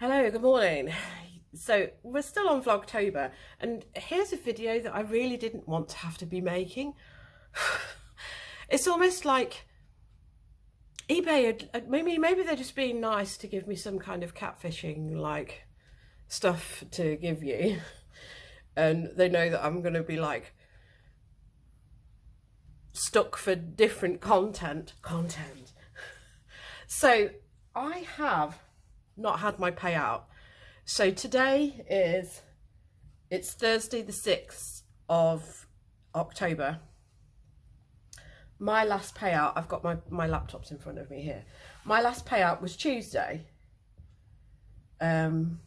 Hello, good morning. So we're still on Vlogtober, and here's a video that I really didn't want to have to be making. It's almost like eBay, maybe they're just being nice to give me some kind of catfishing like stuff to give you, and they know that I'm going to be like stuck for different content. So I have not had my payout. So today it's Thursday the 6th of October. My last payout, I've got my laptops in front of me here. My last payout was Tuesday. It's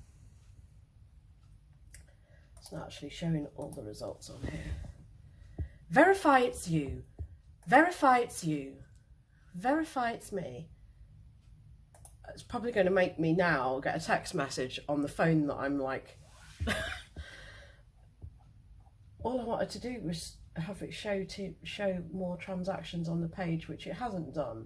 not actually showing all the results on here. Verify it's you. Verify it's you. Verify it's me. It's probably going to make me now get a text message on the phone that I'm like... All I wanted to do was have it show more transactions on the page, which it hasn't done.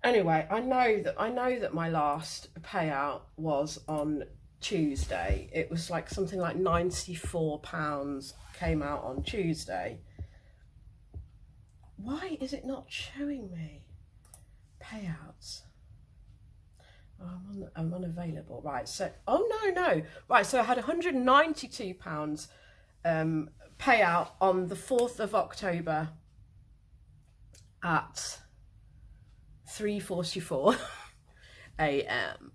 Anyway, I know that my last payout was on Tuesday. It was like something like £94 came out on Tuesday. Why is it not showing me payouts? Oh, I'm unavailable. Right, so no. Right, so I had £192 payout on the 4th of October at 3:44 a.m.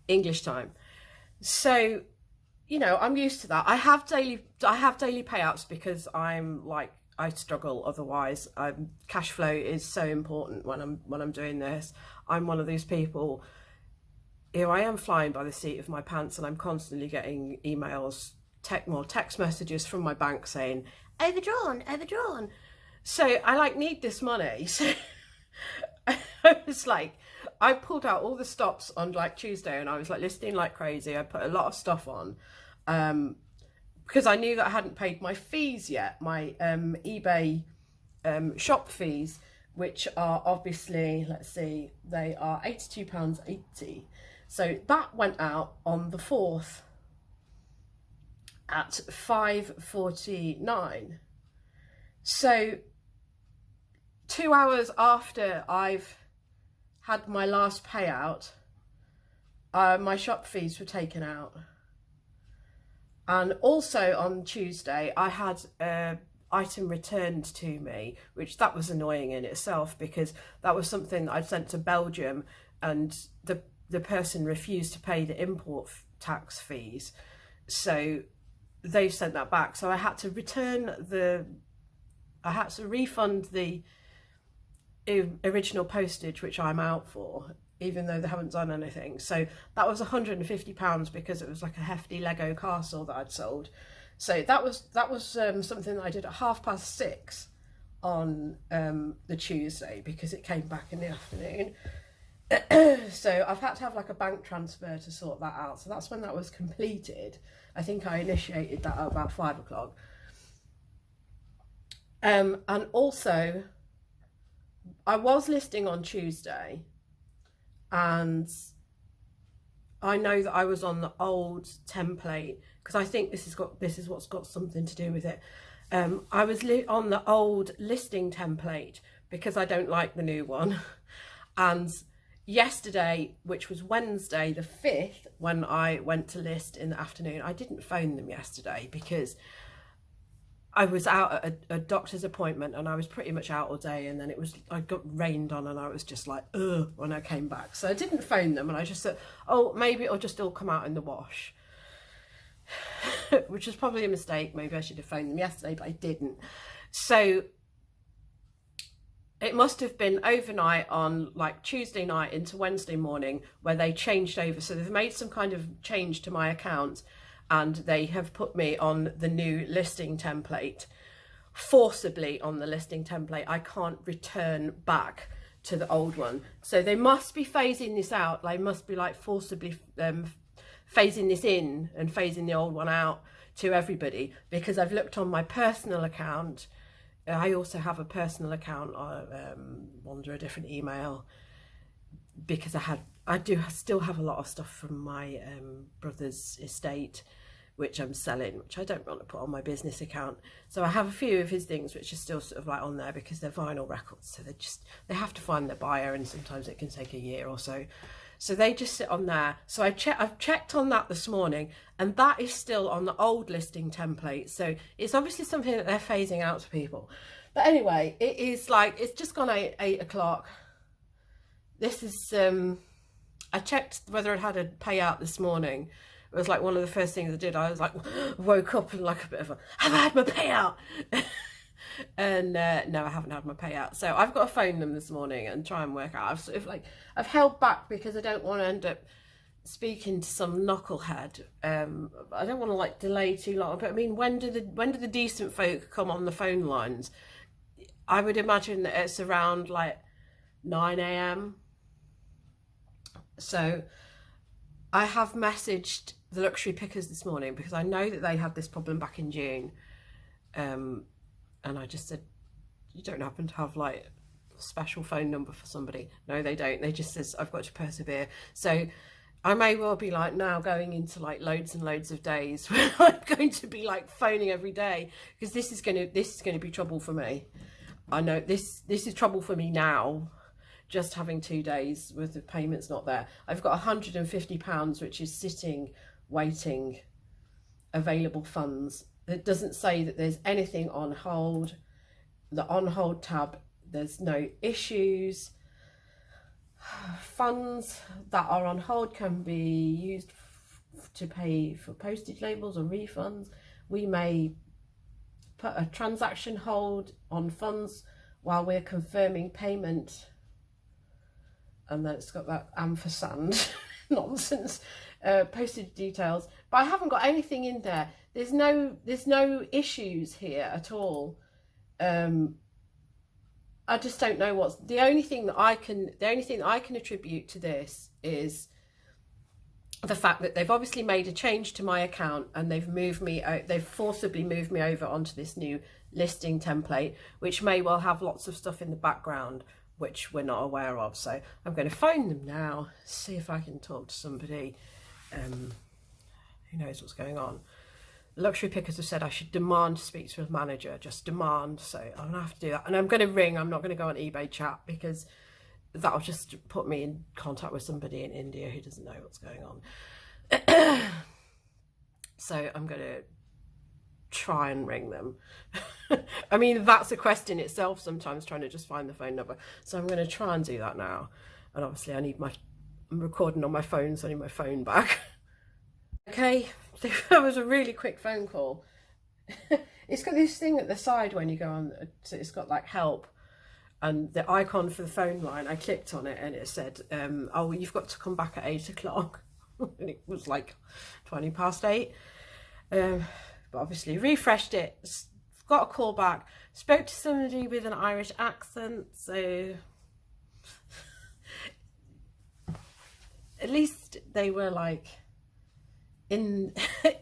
English time. So, you know, I'm used to that. I have daily payouts because I struggle otherwise. Cash flow is so important when I'm doing this. I'm one of those people. Here I am flying by the seat of my pants, and I'm constantly getting emails, text messages from my bank saying overdrawn. So I need this money. So I was like, I pulled out all the stops on Tuesday, and I was listing like crazy. I put a lot of stuff on. Because I knew that I hadn't paid my fees yet, my eBay shop fees, which are obviously, let's see, they are £82.80. So that went out on the 4th at 5:49. So 2 hours after I've had my last payout, my shop fees were taken out. And also on Tuesday, I had an item returned to me, which that was annoying in itself, because that was something that I'd sent to Belgium, and the person refused to pay the import tax fees. So they've sent that back. So I had to refund the original postage, which I'm out for, even though they haven't done anything. So that was £150 because it was like a hefty Lego castle that I'd sold. So that was something that I did at 6:30 on the Tuesday, because it came back in the afternoon. So I've had to have a bank transfer to sort that out. So that's when that was completed. I think I initiated that at about 5 o'clock. And also I was listing on Tuesday, and I know that I was on the old template, because I think this is what's got something to do with it. I was on the old listing template because I don't like the new one. And yesterday, which was Wednesday the 5th, when I went to list in the afternoon, I didn't phone them yesterday because I was out at a doctor's appointment, and I was pretty much out all day, and then I got rained on, and I was just like, ugh, when I came back. So I didn't phone them, and I just said, oh, maybe it'll just all come out in the wash. Which was probably a mistake. Maybe I should have phoned them yesterday, but I didn't. So it must have been overnight on Tuesday night into Wednesday morning where they changed over. So they've made some kind of change to my account, and they have put me on the new listing template, forcibly on the listing template. I can't return back to the old one. So they must be phasing this out. They must be forcibly phasing this in and phasing the old one out to everybody, because I've looked on my personal account. I also have a personal account under a different email, because I had I do still have a lot of stuff from my brother's estate, which I'm selling, which I don't want to put on my business account. So I have a few of his things which are still sort of like on there because they're vinyl records. So they have to find their buyer, and sometimes it can take a year or so. So they just sit on there. So I've checked on that this morning, and that is still on the old listing template. So it's obviously something that they're phasing out to people. But anyway, it is like, it's just gone 8 o'clock. This is, I checked whether it had a payout this morning. It was like one of the first things I did. I was like, woke up and like a bit of a, have I had my payout? And no, I haven't had my payout. So I've got to phone them this morning and try and work out. I've sort of like, I've held back because I don't want to end up speaking to some knucklehead. I don't want to like delay too long. But I mean, when do the decent folk come on the phone lines? I would imagine that it's around like 9 a.m. So I have messaged the luxury pickers this morning because I know that they had this problem back in June. And I just said, you don't happen to have like a special phone number for somebody? No, they don't. They just says, I've got to persevere. So I may well be like now going into like loads and loads of days where I'm going to be like phoning every day, because this is going to be trouble for me. I know this is trouble for me now, just having 2 days worth of payments not there. I've got £150 which is sitting, waiting, available funds. It doesn't say that there's anything on hold. The on hold tab, there's no issues. Funds that are on hold can be used to pay for postage labels or refunds. We may put a transaction hold on funds while we're confirming payment. And then it's got that ampersand nonsense, postage details. But I haven't got anything in there. There's no issues here at all. I just don't know what's the only thing that I can attribute to this is the fact that they've obviously made a change to my account, and they've forcibly moved me over onto this new listing template, which may well have lots of stuff in the background which we're not aware of. So I'm going to phone them now, see if I can talk to somebody who knows what's going on. Luxury pickers have said I should demand to speak to a manager, just demand. So I'm gonna have to do that, and I'm going to ring. I'm not going to go on eBay chat because that'll just put me in contact with somebody in India who doesn't know what's going on. So I'm going to try and ring them. I mean, that's a quest in itself sometimes, trying to just find the phone number. So I'm going to try and do that now. And obviously I'm recording on my phone, so I need my phone back. Okay, so that was a really quick phone call. It's got this thing at the side when you go on, so it's got like help, and the icon for the phone line, I clicked on it and it said, oh, you've got to come back at 8 o'clock. And it was like 20 past 8. But obviously refreshed it, got a call back, spoke to somebody with an Irish accent, so at least they were like in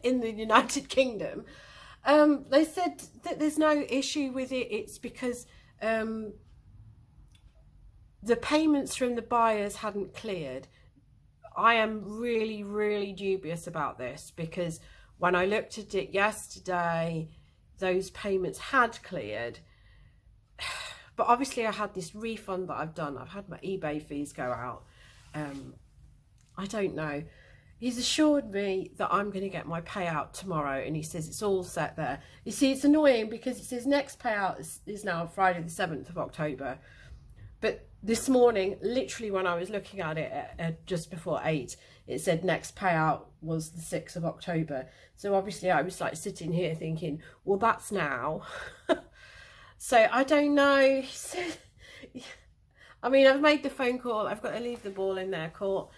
the United Kingdom. They said that there's no issue with it. It's because the payments from the buyers hadn't cleared. I am really, really dubious about this, because when I looked at it yesterday, those payments had cleared. But obviously I had this refund that I've done. I've had my eBay fees go out. I don't know. He's assured me that I'm going to get my payout tomorrow, and he says it's all set there. You see, it's annoying because it says next payout is now Friday the 7th of October. But this morning, literally when I was looking at it at just before 8, it said next payout was the 6th of October. So obviously I was like sitting here thinking, well, that's now. So I don't know. I mean, I've made the phone call. I've got to leave the ball in their court.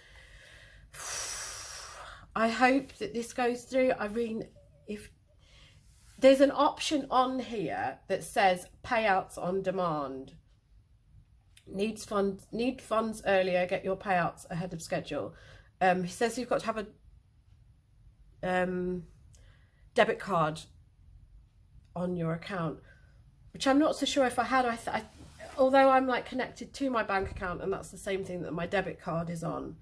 I hope that this goes through. I mean, if there's an option on here that says payouts on demand, need funds earlier, get your payouts ahead of schedule. He says you've got to have a debit card on your account, which I'm not so sure if I had. Although I'm like connected to my bank account, and that's the same thing that my debit card is on.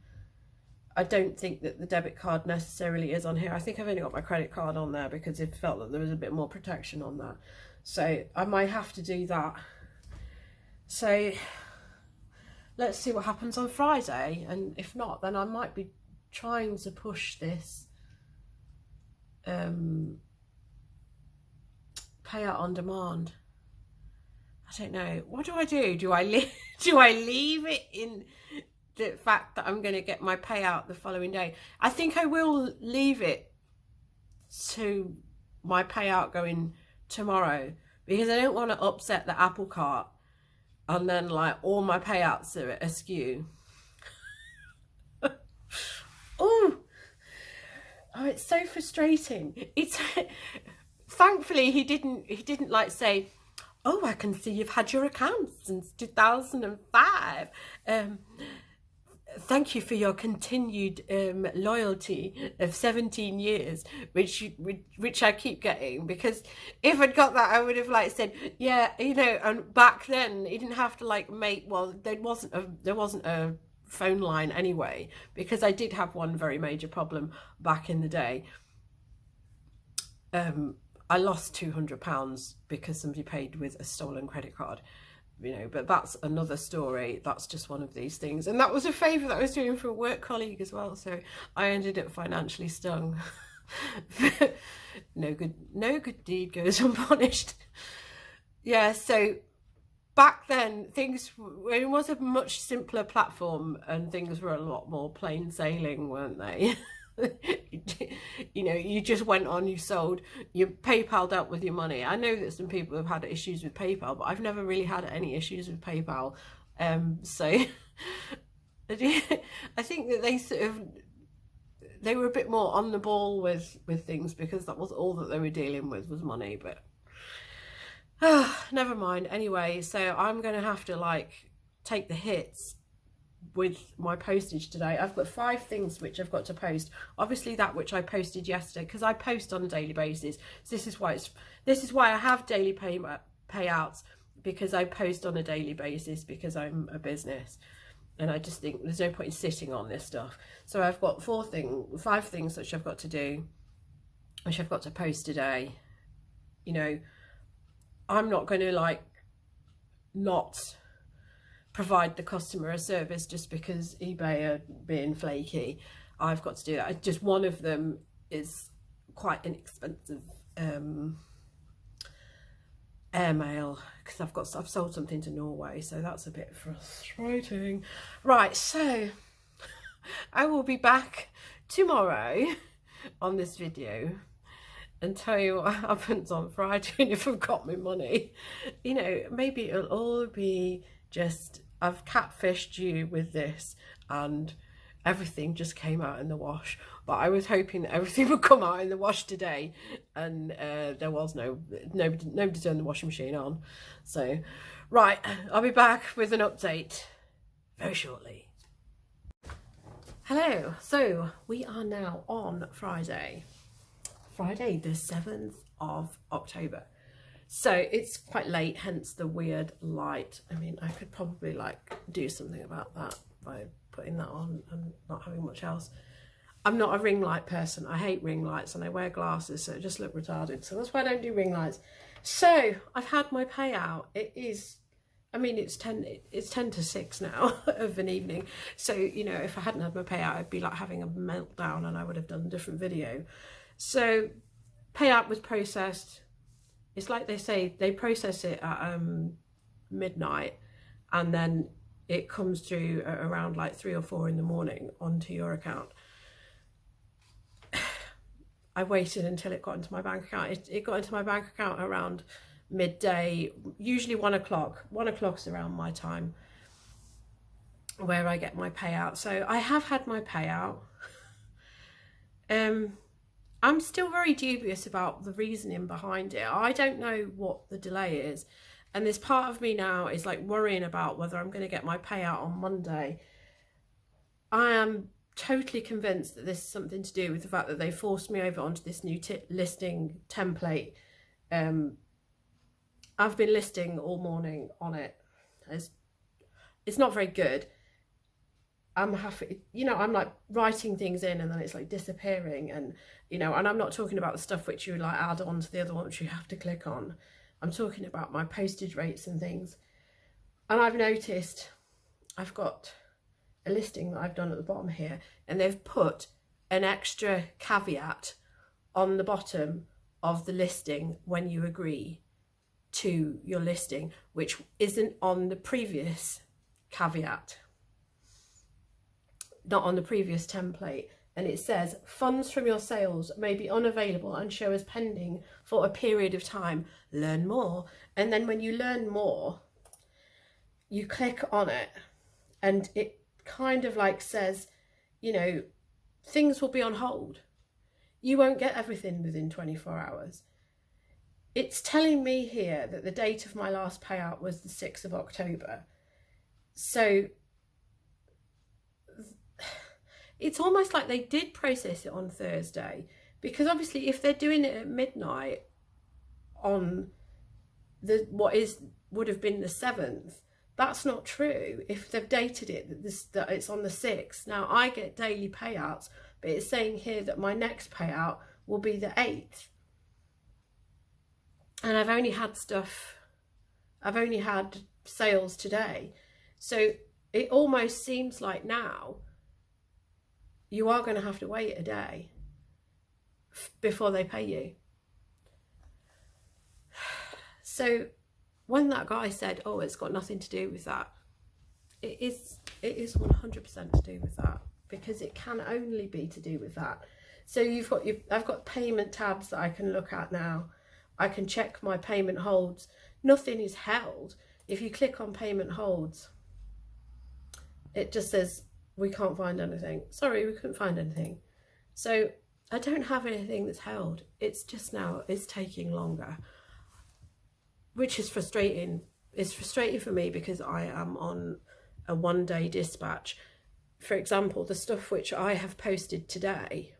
I don't think that the debit card necessarily is on here. I think I've only got my credit card on there because it felt that there was a bit more protection on that. So I might have to do that. So let's see what happens on Friday. And if not, then I might be trying to push this payout on demand. I don't know. What do I do? Do I leave it in the fact that I'm going to get my payout the following day? I think I will leave it to my payout going tomorrow, because I don't want to upset the apple cart and then like all my payouts are askew. Oh, it's so frustrating. It's thankfully he didn't like say, oh, I can see you've had your account since 2005. Thank you for your continued loyalty of 17 years, which I keep getting, because if I'd got that, I would have like said, yeah, you know. And back then, you didn't have to like make, well, there wasn't a phone line anyway, because I did have one very major problem back in the day. I lost £200 because somebody paid with a stolen credit card, you know, but that's another story. That's just one of these things. And that was a favour that I was doing for a work colleague as well. So I ended up financially stung. No good deed goes unpunished. Yeah, so back then it was a much simpler platform and things were a lot more plain sailing, weren't they? You know, you just went on, you sold, you PayPal dealt with your money. I know that some people have had issues with PayPal, but I've never really had any issues with PayPal. So I think that they were a bit more on the ball with things, because that was all that they were dealing with was money. But never mind. Anyway, so I'm gonna have to like take the hits with my postage today. I've got 5 things which I've got to post. Obviously that which I posted yesterday, because I post on a daily basis. So this is why I have daily payouts, because I post on a daily basis, because I'm a business and I just think there's no point in sitting on this stuff. So I've got 5 things which I've got to do, which I've got to post today. You know, I'm not going to like not provide the customer a service just because eBay are being flaky. I've got to do that. Just one of them is quite an expensive airmail, because I've sold something to Norway, so that's a bit frustrating. Right, so I will be back tomorrow on this video and tell you what happens on Friday, and if I've got my money. You know, maybe it'll all be just, I've catfished you with this and everything just came out in the wash. But I was hoping that everything would come out in the wash today, and there was nobody turned the washing machine on. So right, I'll be back with an update very shortly. Hello, so we are now on Friday the 7th of October. So it's quite late, hence the weird light. I mean, I could probably like do something about that by putting that on and not having much else. I'm not a ring light person. I hate ring lights, and I wear glasses, so it just look retarded. So that's why I don't do ring lights. So I've had my payout. It is, I mean, it's 10 to 6 now of an evening. So, you know, if I hadn't had my payout, I'd be like having a meltdown and I would have done a different video. So payout was processed. It's like they say, they process it at midnight, and then it comes through at around like 3 or 4 in the morning onto your account. I waited until it got into my bank account. It got into my bank account around midday, usually 1 o'clock. 1 o'clock's around my time where I get my payout. So I have had my payout. I'm still very dubious about the reasoning behind it. I don't know what the delay is. And this part of me now is like worrying about whether I'm going to get my payout on Monday. I am totally convinced that this is something to do with the fact that they forced me over onto this new listing template. I've been listing all morning on it. It's not very good. I'm happy, you know, I'm like writing things in and then it's like disappearing, and you know, and I'm not talking about the stuff which you like add on to the other one which you have to click on. I'm talking about my postage rates and things. And I've noticed I've got a listing that I've done at the bottom here, and they've put an extra caveat on the bottom of the listing when you agree to your listing, which isn't on the previous caveat, not on the previous template. And it says funds from your sales may be unavailable and show as pending for a period of time. Learn more. And then when you learn more, you click on it and it kind of like says, you know, things will be on hold. You won't get everything within 24 hours. It's telling me here that the date of my last payout was the 6th of October. So it's almost like they did process it on Thursday, because obviously if they're doing it at midnight on the would have been the 7th, that's not true. If they've dated it that it's on the 6th. Now I get daily payouts, but it's saying here that my next payout will be the 8th. And I've only had sales today. So it almost seems like now you are going to have to wait a day before they pay you. So when that guy said, oh, it's got nothing to do with that, it is 100% to do with that, because it can only be to do with that. So I've got payment tabs that I can look at now. I can check my payment holds. Nothing is held. If you click on payment holds, it just says, we can't find anything. Sorry, we couldn't find anything. So I don't have anything that's held. It's just now, it's taking longer, which is frustrating. It's frustrating for me because I am on a 1-day dispatch. For example, the stuff which I have posted today,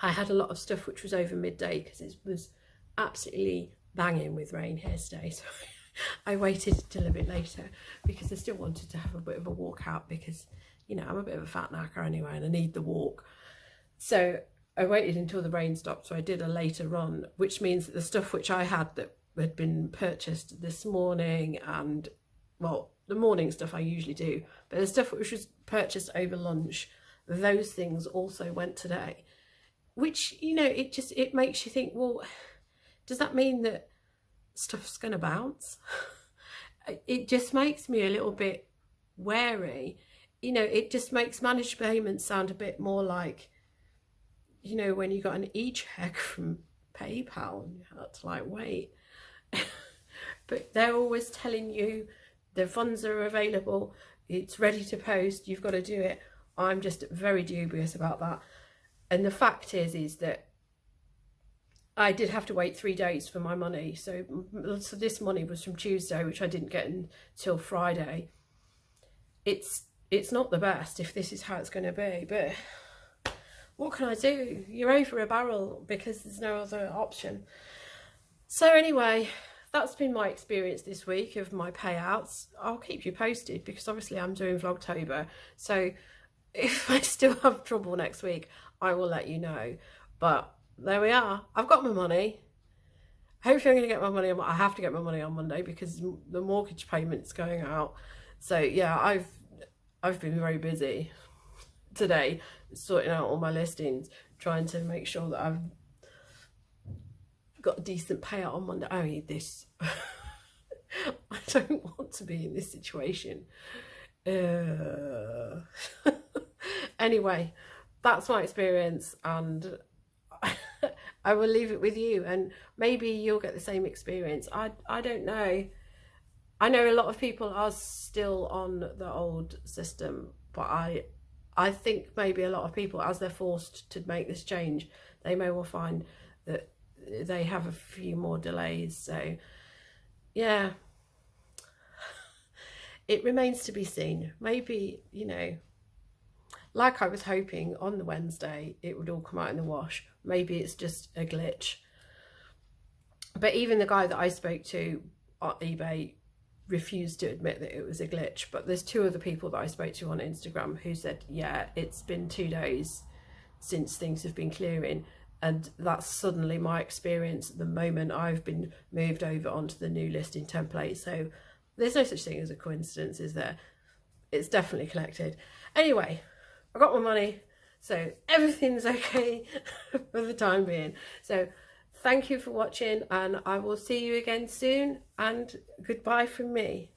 I had a lot of stuff which was over midday because it was absolutely banging with rain here today. So I waited until a bit later because I still wanted to have a bit of a walk out, because, you know, I'm a bit of a fat knacker anyway and I need the walk. So I waited until the rain stopped. So I did a later run, which means that the stuff which I had that had been purchased this morning, and well, the morning stuff I usually do, but the stuff which was purchased over lunch, those things also went today. Which, you know, it makes you think, well, does that mean that stuff's going to bounce? It just makes me a little bit wary. You know, it just makes managed payments sound a bit more like, you know, when you got an e-check from PayPal and you had to like wait. But they're always telling you the funds are available, it's ready to post, you've got to do it. I'm just very dubious about that. And the fact is that I did have to wait 3 days for my money. So this money was from Tuesday, which I didn't get until Friday. It's not the best if this is how it's going to be, but what can I do? You're over a barrel because there's no other option. So anyway, that's been my experience this week of my payouts. I'll keep you posted because obviously I'm doing Vlogtober. So if I still have trouble next week, I will let you know. But there we are. I've got my money. Hopefully I'm going to get my money. I have to get my money on Monday because the mortgage payment's going out. So yeah, I've been very busy today sorting out all my listings, trying to make sure that I've got a decent payout on Monday. I need this. I don't want to be in this situation. Anyway, that's my experience, and I will leave it with you, and maybe you'll get the same experience. I don't know. I know a lot of people are still on the old system, but I think maybe a lot of people, as they're forced to make this change, they may well find that they have a few more delays. So yeah, it remains to be seen. Maybe, you know, like I was hoping on the Wednesday it would all come out in the wash. Maybe it's just a glitch. But even the guy that I spoke to on eBay refused to admit that it was a glitch. But there's 2 other people that I spoke to on Instagram who said, yeah, it's been 2 days since things have been clearing, and that's suddenly my experience at the moment I've been moved over onto the new listing template. So there's no such thing as a coincidence, is there? It's definitely connected. Anyway, I got my money, so everything's okay for the time being. So thank you for watching, and I will see you again soon, and goodbye from me.